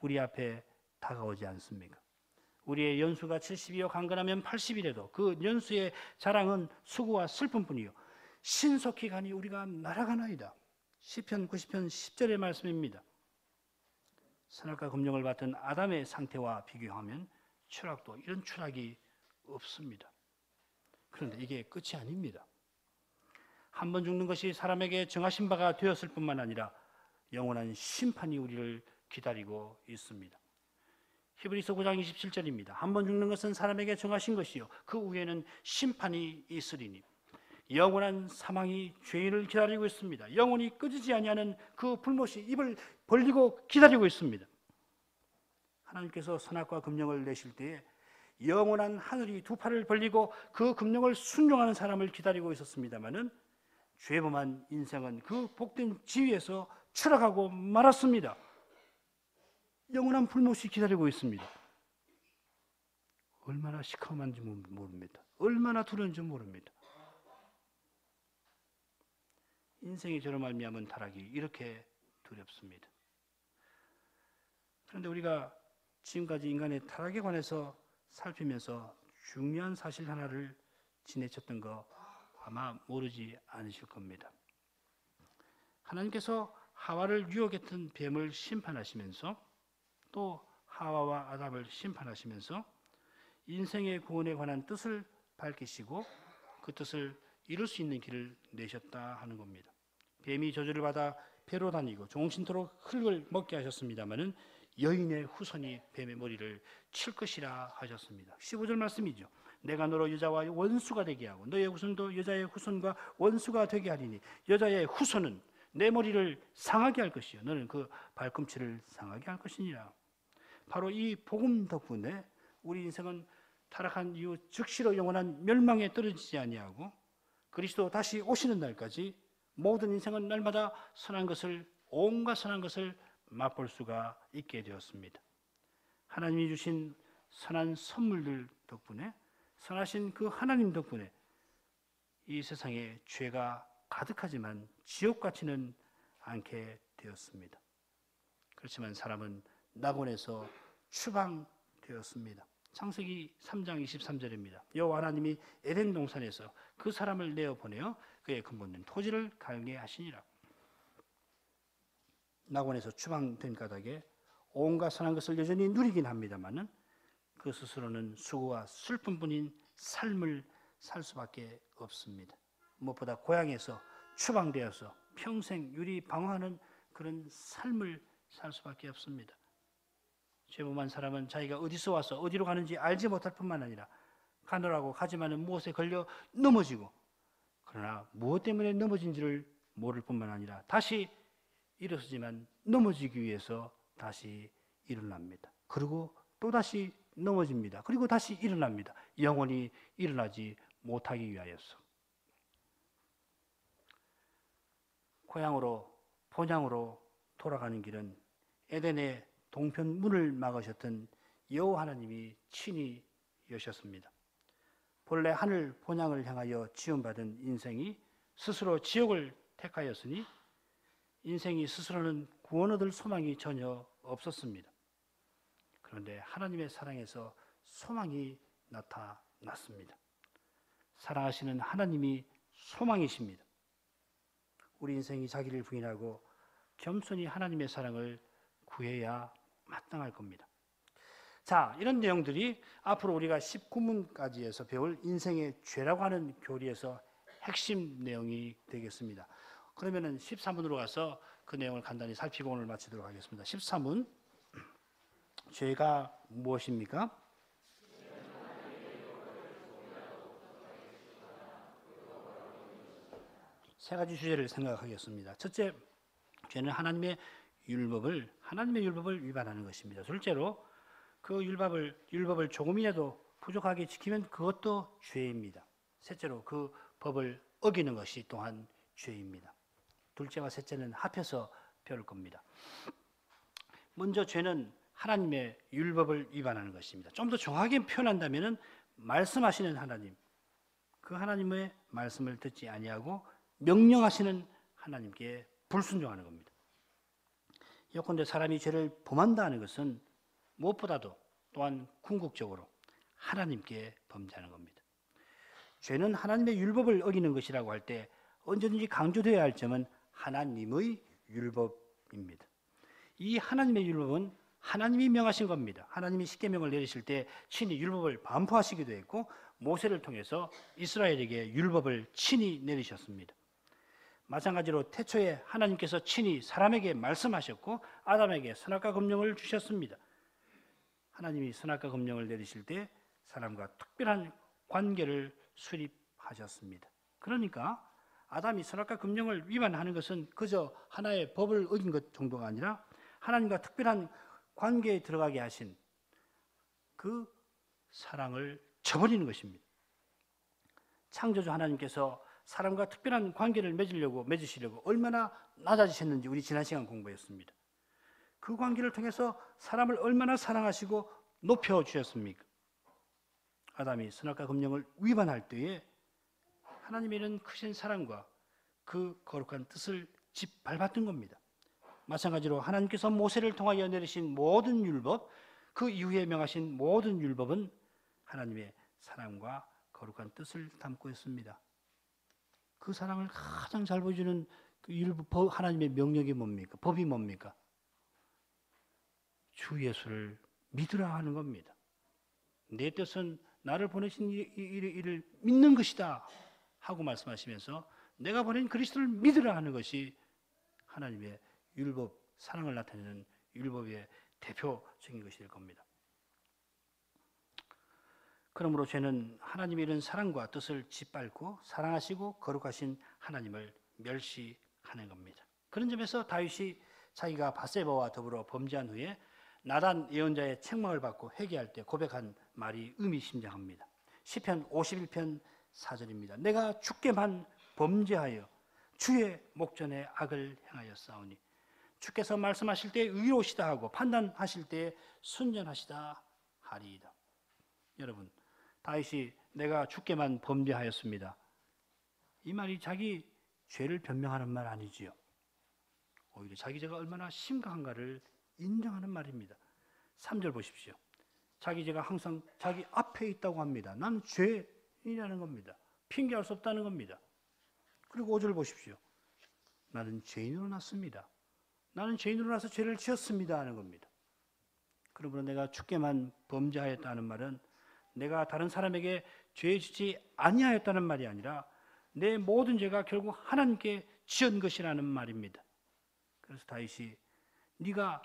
우리 앞에 다가오지 않습니까? 우리의 연수가 70이요 강건하면 80이라도 그 연수의 자랑은 수고와 슬픔뿐이요 신속히 가니 우리가 날아가나이다. 시편 90편 10절의 말씀입니다. 선악과 금령을 받던 아담의 상태와 비교하면 추락도 이런 추락이 없습니다. 그런데 이게 끝이 아닙니다. 한 번 죽는 것이 사람에게 정하신 바가 되었을 뿐만 아니라 영원한 심판이 우리를 기다리고 있습니다. 히브리서 9장 27절입니다. 한 번 죽는 것은 사람에게 정하신 것이요 그 후에는 심판이 있으리니 영원한 사망이 죄인을 기다리고 있습니다. 영원히 꺼지지 아니하는 그 불못이 입을 벌리고 기다리고 있습니다. 하나님께서 선악과 금령을 내실 때에 영원한 하늘이 두 팔을 벌리고 그 금령을 순종하는 사람을 기다리고 있었습니다마는 죄범한 인생은 그 복된 지위에서 추락하고 말았습니다. 영원한 불못이 기다리고 있습니다. 얼마나 시커먼지 모릅니다. 얼마나 두려운지 모릅니다. 인생이 저로 말미암은 타락이 이렇게 두렵습니다. 그런데 우리가 지금까지 인간의 타락에 관해서 살피면서 중요한 사실 하나를 지내쳤던 거 아마 모르지 않으실 겁니다. 하나님께서 하와를 유혹했던 뱀을 심판하시면서 또 하와와 아담을 심판하시면서 인생의 구원에 관한 뜻을 밝히시고 그 뜻을 이룰 수 있는 길을 내셨다 하는 겁니다. 뱀이 저주를 받아 배로 다니고 종신토록 흙을 먹게 하셨습니다마는 여인의 후손이 뱀의 머리를 칠 것이라 하셨습니다. 15절 말씀이죠. 내가 너로 여자와 원수가 되게 하고 너의 후손도 여자의 후손과 원수가 되게 하리니 여자의 후손은 내 머리를 상하게 할 것이요 너는 그 발꿈치를 상하게 할 것이니라. 바로 이 복음 덕분에 우리 인생은 타락한 이후 즉시로 영원한 멸망에 떨어지지 아니하고 그리스도 다시 오시는 날까지 모든 인생은 날마다 선한 것을 온갖 선한 것을 맛볼 수가 있게 되었습니다. 하나님이 주신 선한 선물들 덕분에 선하신 그 하나님 덕분에 이 세상에 죄가 가득하지만 지옥같이는 않게 되었습니다. 그렇지만 사람은 낙원에서 추방되었습니다. 창세기 3장 23절입니다. 여호와 하나님이 에덴 동산에서 그 사람을 내어보내어 그의 근본된 토지를 갈게 하시니라. 낙원에서 추방된 까닭에 온갖 선한 것을 여전히 누리긴 합니다마는 그 스스로는 수고와 슬픔뿐인 삶을 살 수밖에 없습니다. 무엇보다 고향에서 추방되어서 평생 유리방황하는 그런 삶을 살 수밖에 없습니다. 죄범한 사람은 자기가 어디서 와서 어디로 가는지 알지 못할 뿐만 아니라 가노라고 가지만은 무엇에 걸려 넘어지고 그러나 무엇 때문에 넘어진지를 모를 뿐만 아니라 다시 일어서지만 넘어지기 위해서 다시 일어납니다. 그리고 또다시 넘어집니다. 그리고 다시 일어납니다. 영원히 일어나지 못하기 위하여서. 고향으로 본향으로 돌아가는 길은 에덴의 동편 문을 막으셨던 여호와 하나님이 친히 여셨습니다. 본래 하늘 본향을 향하여 지원받은 인생이 스스로 지옥을 택하였으니 인생이 스스로는 구원 얻을 소망이 전혀 없었습니다. 그런데 하나님의 사랑에서 소망이 나타났습니다. 사랑하시는 하나님이 소망이십니다. 우리 인생이 자기를 부인하고 겸손히 하나님의 사랑을 구해야 마땅할 겁니다. 자, 이런 내용들이 앞으로 우리가 19문까지에서 배울 인생의 죄라고 하는 교리에서 핵심 내용이 되겠습니다. 그러면은 13문으로 가서 그 내용을 간단히 살피고 오늘 마치도록 하겠습니다. 13문, 죄가 무엇입니까? 세 가지 주제를 생각하겠습니다. 첫째, 죄는 하나님의 율법을 위반하는 것입니다. 둘째로 그 율법을 조금이라도 부족하게 지키면 그것도 죄입니다. 셋째로 그 법을 어기는 것이 또한 죄입니다. 둘째와 셋째는 합해서 배울 겁니다. 먼저 죄는 하나님의 율법을 위반하는 것입니다. 좀 더 정확하게 표현한다면 말씀하시는 하나님, 그 하나님의 말씀을 듣지 아니하고 명령하시는 하나님께 불순종하는 겁니다. 예컨대 사람이 죄를 범한다 하는 것은 무엇보다도 또한 궁극적으로 하나님께 범죄하는 겁니다. 죄는 하나님의 율법을 어기는 것이라고 할 때 언제든지 강조되어야 할 점은 하나님의 율법입니다. 이 하나님의 율법은 하나님이 명하신 겁니다. 하나님이 십계명을 내리실 때 친히 율법을 반포하시기도 했고 모세를 통해서 이스라엘에게 율법을 친히 내리셨습니다. 마찬가지로 태초에 하나님께서 친히 사람에게 말씀하셨고 아담에게 선악과 금령을 주셨습니다. 하나님이 선악과 금령을 내리실 때 사람과 특별한 관계를 수립하셨습니다. 그러니까 아담이 선악과 금령을 위반하는 것은 그저 하나의 법을 어긴 것 정도가 아니라 하나님과 특별한 관계에 들어가게 하신 그 사랑을 저버리는 것입니다. 창조주 하나님께서 사람과 특별한 관계를 맺으시려고 얼마나 낮아지셨는지 우리 지난 시간 공부했습니다. 그 관계를 통해서 사람을 얼마나 사랑하시고 높여주셨습니까? 아담이 선악과 금령을 위반할 때에 하나님의 이런 크신 사랑과 그 거룩한 뜻을 짓밟았던 겁니다. 마찬가지로 하나님께서 모세를 통하여 내리신 모든 율법, 그 이후에 명하신 모든 율법은 하나님의 사랑과 거룩한 뜻을 담고 있습니다. 그 사랑을 가장 잘 보여주는 그 율법, 하나님의 명령이 뭡니까? 법이 뭡니까? 주 예수를 믿으라 하는 겁니다. 내 뜻은 나를 보내신 이를 믿는 것이다 하고 말씀하시면서 내가 보낸 그리스도를 믿으라 하는 것이 하나님의 율법, 사랑을 나타내는 율법의 대표적인 것이 될 겁니다. 그러므로 죄는 하나님의 이런 사랑과 뜻을 짓밟고 사랑하시고 거룩하신 하나님을 멸시하는 겁니다. 그런 점에서 다윗이 자기가 밧세바와 더불어 범죄한 후에 나단 예언자의 책망을 받고 회개할 때 고백한 말이 의미심장합니다. 시편 51편 4절입니다. 내가 주께만 범죄하여 주의 목전에 악을 행하여 싸우니 주께서 말씀하실 때 의로우시다 하고 판단하실 때 순전하시다 하리이다. 여러분, 다윗이 내가 주께만 범죄하였습니다. 이 말이 자기 죄를 변명하는 말 아니지요. 오히려 자기 죄가 얼마나 심각한가를 인정하는 말입니다. 3절 보십시오. 자기 죄가 항상 자기 앞에 있다고 합니다. 나는 죄인이라는 겁니다. 핑계할 수 없다는 겁니다. 그리고 5절 보십시오. 나는 죄인으로 났습니다. 나는 죄인으로 나서 죄를 지었습니다 하는 겁니다. 그러므로 내가 주께만 범죄하였다는 말은 내가 다른 사람에게 죄 짓지 아니하였다는 말이 아니라 내 모든 죄가 결국 하나님께 지은 것이라는 말입니다. 그래서 다윗이 네가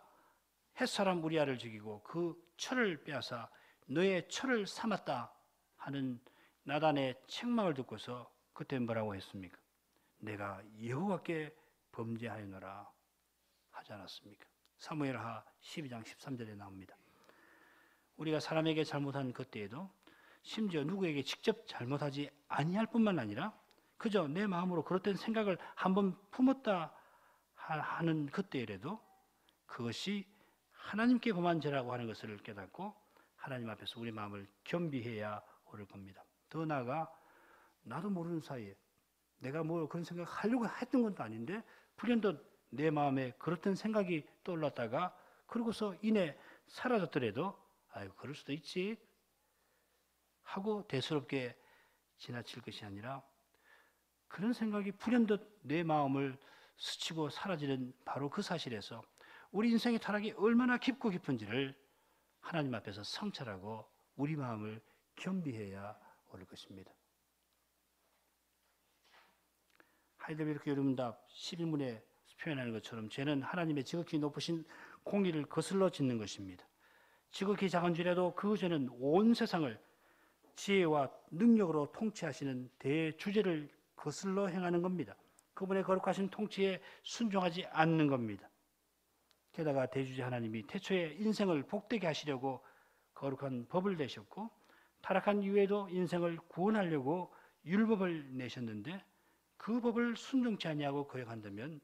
햇사람 우리아를 죽이고 그 철을 빼앗아 너의 철을 삼았다 하는 나단의 책망을 듣고서 그때 뭐라고 했습니까? 내가 여호와께 범죄하였노라 하지 않았습니까? 사무엘하 12장 13절에 나옵니다. 우리가 사람에게 잘못한 그때에도 심지어 누구에게 직접 잘못하지 아니할 뿐만 아니라 그저 내 마음으로 그렇던 생각을 한번 품었다 하는 그때에라도 그것이 하나님께 범한 죄라고 하는 것을 깨닫고 하나님 앞에서 우리 마음을 겸비해야 옳을 겁니다. 더 나아가 나도 모르는 사이에 내가 뭐 그런 생각을 하려고 했던 것도 아닌데 불현듯 내 마음에 그렇던 생각이 떠올랐다가 그러고서 이내 사라졌더라도 아유 그럴 수도 있지 하고 대수롭게 지나칠 것이 아니라 그런 생각이 불현듯 내 마음을 스치고 사라지는 바로 그 사실에서 우리 인생의 타락이 얼마나 깊고 깊은지를 하나님 앞에서 성찰하고 우리 마음을 겸비해야 옳을 것입니다. 하이델베르크 여름답 11문에 표현하는 것처럼 죄는 하나님의 지극히 높으신 공의를 거슬러 짓는 것입니다. 지극히 작은 죄라도 그 죄는 온 세상을 지혜와 능력으로 통치하시는 대주제를 거슬러 행하는 겁니다. 그분의 거룩하신 통치에 순종하지 않는 겁니다. 게다가 대주제 하나님이 태초에 인생을 복되게 하시려고 거룩한 법을 내셨고 타락한 이후에도 인생을 구원하려고 율법을 내셨는데 그 법을 순종치 아니하고 거역한다면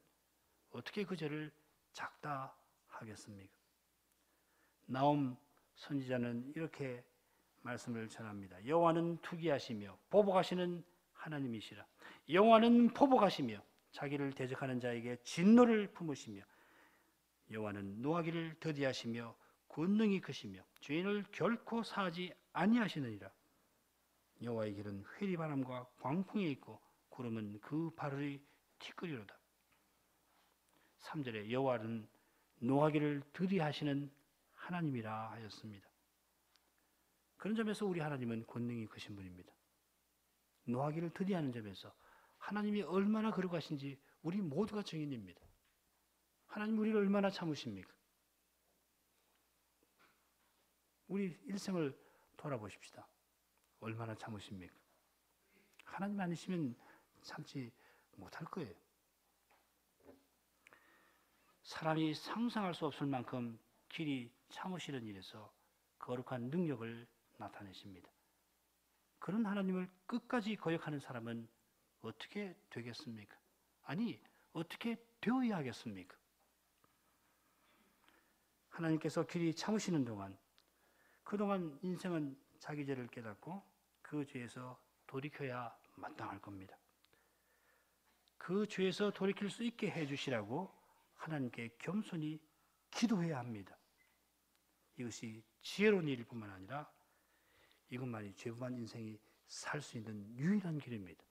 어떻게 그 죄를 작다 하겠습니까? 나움 선지자는 이렇게 말씀을 전합니다. 여호와는 투기하시며 보복하시는 하나님이시라. 여호와는 보복하시며 자기를 대적하는 자에게 진노를 품으시며 여호와는 노하기를 더디하시며 권능이 크시며 죄인을 결코 사하지 아니하시느니라. 여호와의 길은 회리바람과 광풍에 있고 구름은 그 발을 티끌이로다. 3절에 여호와는 노하기를 더디하시는 하나님이라 하였습니다. 그런 점에서 우리 하나님은 권능이 크신 분입니다. 노하기를 더디하는 점에서 하나님이 얼마나 거룩하신지 우리 모두가 증인입니다. 하나님 우리를 얼마나 참으십니까? 우리 일생을 돌아보십시다. 얼마나 참으십니까? 하나님 아니시면 참지 못할 거예요. 사람이 상상할 수 없을 만큼 길이 참으시는 일에서 거룩한 능력을 나타내십니다. 그런 하나님을 끝까지 거역하는 사람은 어떻게 되겠습니까? 아니, 어떻게 되어야 하겠습니까? 하나님께서 길이 참으시는 동안, 그동안 인생은 자기 죄를 깨닫고 그 죄에서 돌이켜야 마땅할 겁니다. 그 죄에서 돌이킬 수 있게 해주시라고 하나님께 겸손히 기도해야 합니다. 이것이 지혜로운 일일 뿐만 아니라 이것만이 죄부한 인생이 살 수 있는 유일한 길입니다.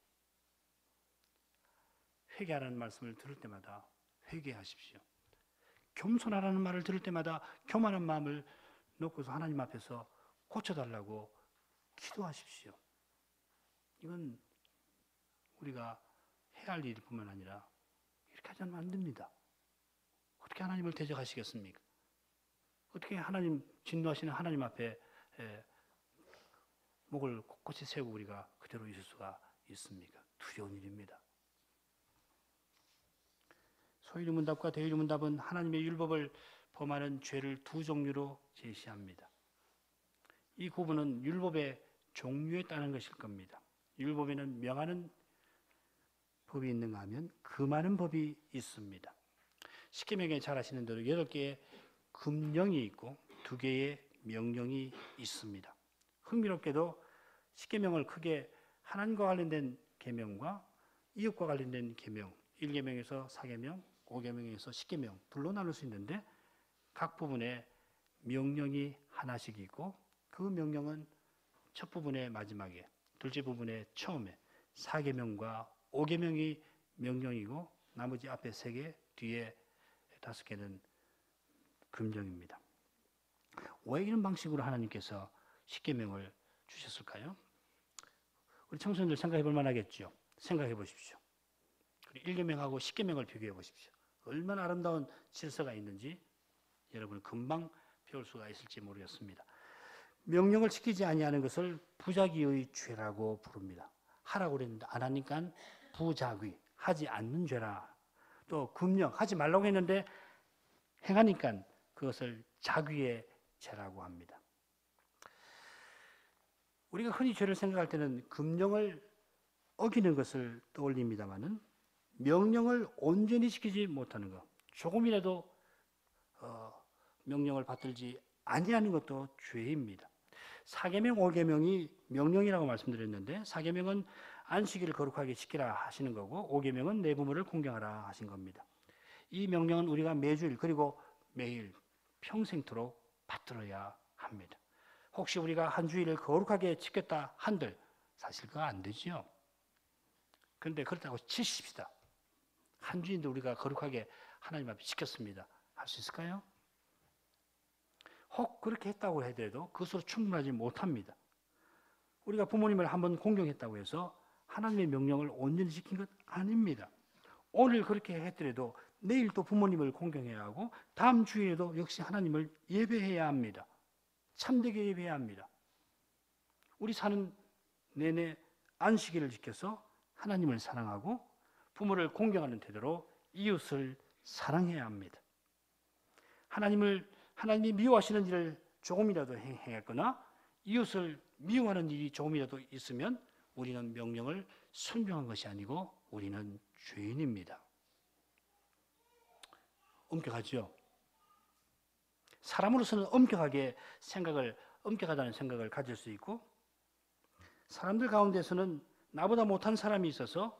회개하라는 말씀을 들을 때마다 회개하십시오. 겸손하라는 말을 들을 때마다 교만한 마음을 놓고서 하나님 앞에서 고쳐달라고 기도하십시오. 이건 우리가 해야 할 일일 뿐만 아니라 이렇게 하지 않으면 안 됩니다. 어떻게 하나님을 대적하시겠습니까? 어떻게 하나님 진노하시는 하나님 앞에 목을 꼿꼿이 세우고 우리가 그대로 있을 수가 있습니까? 두려운 일입니다. 소유문답과 대유문답은 하나님의 율법을 범하는 죄를 두 종류로 제시합니다. 이 구분은 율법의 종류에 따른 것일 겁니다. 율법에는 명하는 법이 있는가 하면 금하는 법이 있습니다. 십계명에 잘 아시는 대로 8개의 금령이 있고 2개의 명령이 있습니다. 흥미롭게도 십계명을 크게 하나님과 관련된 계명과 이웃과 관련된 계명, 1계명에서 4계명, 5계명에서 10계명 둘로 나눌 수 있는데 각 부분에 명령이 하나씩 있고 그 명령은 첫 부분의 마지막에, 둘째 부분의 처음에 4계명과 5계명이 명령이고 나머지 앞에 3개, 뒤에 5개는 금령입니다. 왜 이런 방식으로 하나님께서 십계명을 주셨을까요? 우리 청소년들 생각해 볼 만하겠죠. 생각해 보십시오. 1계명하고 10계명을 비교해 보십시오. 얼마나 아름다운 질서가 있는지 여러분 금방 배울 수가 있을지 모르겠습니다. 명령을 지키지 아니하는 것을 부작위의 죄라고 부릅니다. 하라고 그랬는데 안 하니까 부작위, 하지 않는 죄라. 또 금령, 하지 말라고 했는데 행하니까 그것을 작위의 죄라고 합니다. 우리가 흔히 죄를 생각할 때는 금령을 어기는 것을 떠올립니다마는 명령을 온전히 지키지 못하는 것, 조금이라도 명령을 받들지 아니하는 것도 죄입니다. 4계명, 5계명이 명령이라고 말씀드렸는데 4계명은 안식일을 거룩하게 지키라 하시는 거고 5계명은 내 부모를 공경하라 하신 겁니다. 이 명령은 우리가 매주일 그리고 매일 평생토록 받들어야 합니다. 혹시 우리가 한 주일을 거룩하게 지켰다 한들 사실 그거 안 되죠. 그런데 그렇다고 치십시다. 한 주인도 우리가 거룩하게 하나님 앞에 지켰습니다. 할 수 있을까요? 혹 그렇게 했다고 하더라도 그것으로 충분하지 못합니다. 우리가 부모님을 한번 공경했다고 해서 하나님의 명령을 온전히 지킨 것 아닙니다. 오늘 그렇게 했더라도 내일 또 부모님을 공경해야 하고 다음 주에도 역시 하나님을 예배해야 합니다. 참되게 예배해야 합니다. 우리 사는 내내 안식일을 지켜서 하나님을 사랑하고 부모를 공경하는 태도로 이웃을 사랑해야 합니다. 하나님이 미워하시는 일을 조금이라도 행했거나 이웃을 미워하는 일이 조금이라도 있으면 우리는 명령을 순종한 것이 아니고 우리는 죄인입니다. 엄격하죠? 사람으로서는 엄격하다는 생각을 가질 수 있고 사람들 가운데서는 나보다 못한 사람이 있어서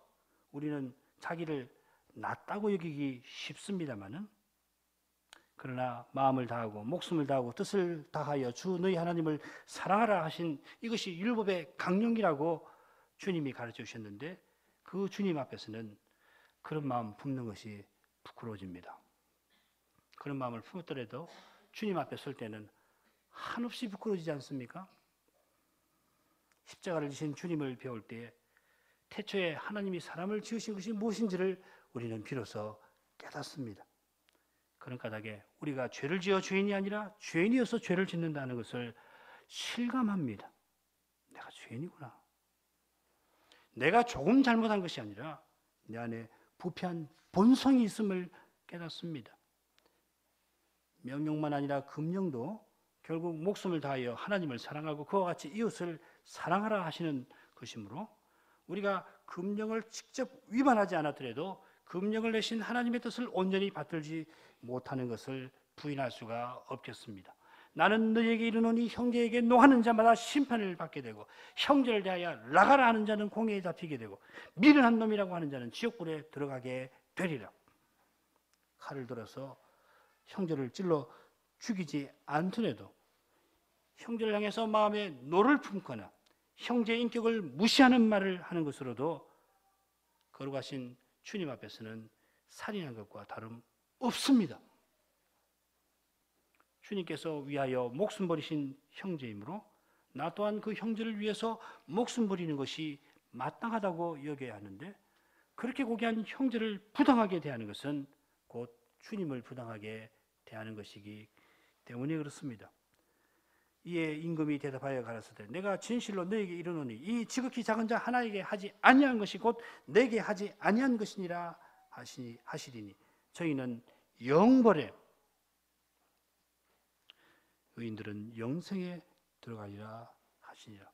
우리는 자기를 낫다고 여기기 쉽습니다마는 그러나 마음을 다하고 목숨을 다하고 뜻을 다하여 주 너희 하나님을 사랑하라 하신 이것이 율법의 강령이라고 주님이 가르쳐 주셨는데 그 주님 앞에서는 그런 마음 품는 것이 부끄러워집니다. 그런 마음을 품었더라도 주님 앞에 설 때는 한없이 부끄러워지지 않습니까? 십자가를 지신 주님을 배울 때 태초에 하나님이 사람을 지으신 것이 무엇인지를 우리는 비로소 깨닫습니다. 그런 까닭에 우리가 죄를 지어 죄인이 아니라 죄인이어서 죄를 짓는다는 것을 실감합니다. 내가 죄인이구나. 내가 조금 잘못한 것이 아니라 내 안에 부패한 본성이 있음을 깨닫습니다. 명령만 아니라 금령도 결국 목숨을 다하여 하나님을 사랑하고 그와 같이 이웃을 사랑하라 하시는 것이므로 우리가 금령을 직접 위반하지 않았더라도 금령을 내신 하나님의 뜻을 온전히 받들지 못하는 것을 부인할 수가 없겠습니다. 나는 너희에게 이르노니 형제에게 노하는 자마다 심판을 받게 되고 형제를 대하여 나가라 하는 자는 공회에 잡히게 되고 미련한 놈이라고 하는 자는 지옥불에 들어가게 되리라. 칼을 들어서 형제를 찔러 죽이지 않더라도 형제를 향해서 마음에 노를 품거나 형제의 인격을 무시하는 말을 하는 것으로도 거룩하신 주님 앞에서는 살인한 것과 다름없습니다. 주님께서 위하여 목숨 버리신 형제이므로 나 또한 그 형제를 위해서 목숨 버리는 것이 마땅하다고 여겨야 하는데, 그렇게 고귀한 형제를 부당하게 대하는 것은 곧 주님을 부당하게 대하는 것이기 때문에 그렇습니다. 이에 임금이 대답하여 가라사대 내가 진실로 너에게 이르노니 이 지극히 작은 자 하나에게 하지 아니한 것이 곧 내게 하지 아니한 것이니라 하시리니 저희는 영벌에 의인들은 영생에 들어가리라 하시니라.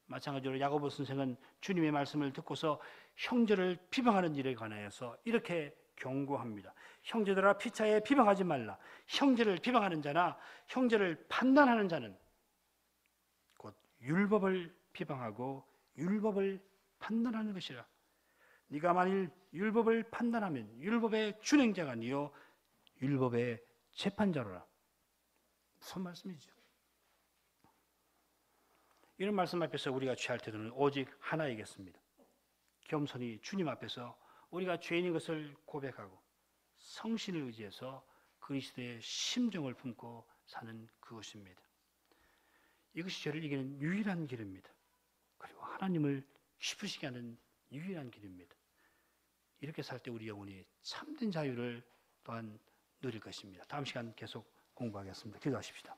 마찬가지로 야고보 선생은 주님의 말씀을 듣고서 형제를 비방하는 일에 관하여서 이렇게 경고합니다. 형제들아 피차에 비방하지 말라. 형제를 비방하는 자나 형제를 판단하는 자는 곧 율법을 비방하고 율법을 판단하는 것이라. 네가 만일 율법을 판단하면 율법의 준행자가 아니요 율법의 재판자로라. 무슨 말씀이죠? 이런 말씀 앞에서 우리가 취할 태도는 오직 하나이겠습니다. 겸손히 주님 앞에서 우리가 죄인인 것을 고백하고 성신을 의지해서 그리스도의 심정을 품고 사는 그것입니다. 이것이 죄를 이기는 유일한 길입니다. 그리고 하나님을 기쁘시게 하는 유일한 길입니다. 이렇게 살 때 우리 영혼이 참된 자유를 또한 누릴 것입니다. 다음 시간 계속 공부하겠습니다. 기도하십시다.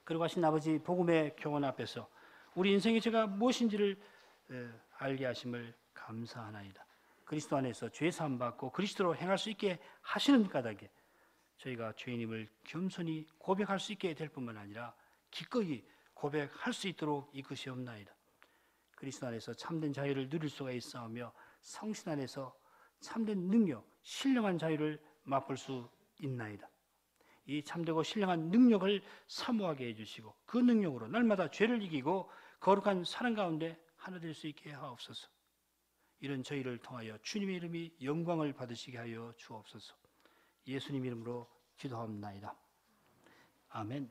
그리고 하신 아버지 복음의 교훈 앞에서 우리 인생의 죄가 무엇인지를 알게 하심을 감사하나이다. 그리스도 안에서 죄 사함 받고 그리스도로 행할 수 있게 하시는 까닭에 저희가 죄인임을 겸손히 고백할 수 있게 될 뿐만 아니라 기꺼이 고백할 수 있도록 이끄시옵나이다. 그리스도 안에서 참된 자유를 누릴 수가 있사오며 성신 안에서 참된 능력, 신령한 자유를 맛볼 수 있나이다. 이 참되고 신령한 능력을 사모하게 해주시고 그 능력으로 날마다 죄를 이기고 거룩한 사랑 가운데 하나 될 수 있게 하옵소서. 이런 저희를 통하여 주님의 이름이 영광을 받으시게 하여 주옵소서. 예수님 이름으로 기도합니다. 아멘.